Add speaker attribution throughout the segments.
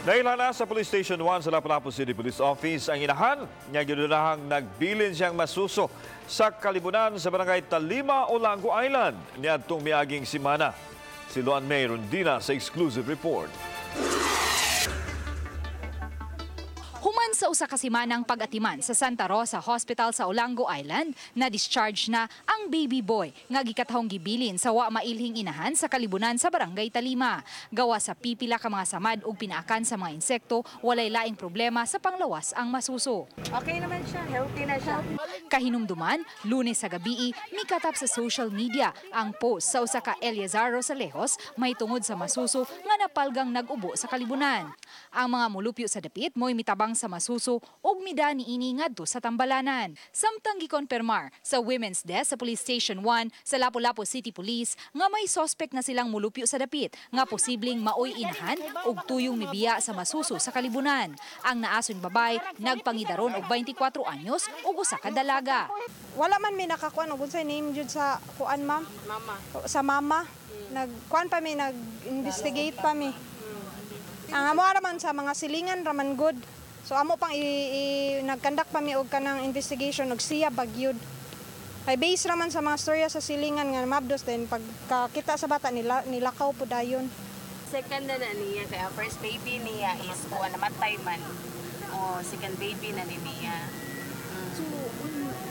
Speaker 1: Nailhan na sa Police Station 1 sa Lapu-Lapu City Police Office ang Inahan nga Gidudahang Nagbilin siyang masuso sa Kalibunan sa barangay Talima, Olango Island niadtong miaging simana. Si Luan May Rondina sa exclusive report.
Speaker 2: Human sa usa ka simanang pag-atiman sa Santa Rosa Hospital sa Olango Island, na-discharge na ang baby boy nga gikatahong gibilin sa wa mailhing inahan sa Kalibunan sa barangay Talima. Gawa sa pipila ka mga samad ug pinaakan sa mga insekto, walay laing problema sa panglawas ang masuso.
Speaker 3: Okay naman siya, healthy na siya.
Speaker 2: Kahinumduman, Lunes sa gabi, mikatap sa social media ang post sa usa ka Eliazar Rosalejos may tungod sa masuso nga napalgang nag-ubo sa Kalibunan. Ang mga mulupyo sa dapit mo'y mitabang sa masuso ug mida niini ngadto sa tambalanan. Samtang gikonpermar sa Women's Desk sa Police Station 1 sa Lapu-Lapu City Police nga may suspect na silang mulupyo sa dapit nga posibleng maoy inahan ug tuyong mibiya sa masuso sa Kalibunan. Ang naason babay nagpangidaron og 24 anyos ug usa ka dalaga.
Speaker 4: Wala man mi nakakuan og unsay name jud sa kuan ma'am?
Speaker 3: Mama.
Speaker 4: Sa mama. Nagkuan pa mi, nag-investigate pa mi. Ang amo raman sa mga silingan raman good. So amo pang nagkandak pa mi og kanang investigation og siya bagyod. Kay base raman sa mga storya sa silingan nga mabdos din pagkakita sa bata nilakaw po dayon.
Speaker 3: Second na niya, kaya first baby niya is kuha namatay man. O second baby na niya.
Speaker 2: So,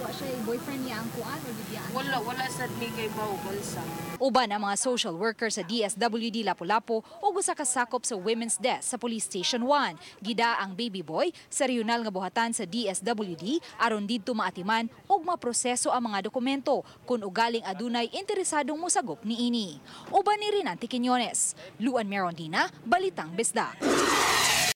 Speaker 2: wa siya boyfriend niya ang kuan o bibiyaan?
Speaker 3: Wala sa ni kay Bawgonsa.
Speaker 2: Uban ang mga social worker sa DSWD Lapu-Lapu ug usa ka sakop sa Women's Desk sa Police Station 1. Gida ang baby boy sa regional nga buhatan sa DSWD aron didto maatiman ug maproseso ang mga dokumento kung ugaling adunay interesadong mosagop niini. Uban ni Rinanti Quiñones, Luan May Rondina, Balitang Bisdak.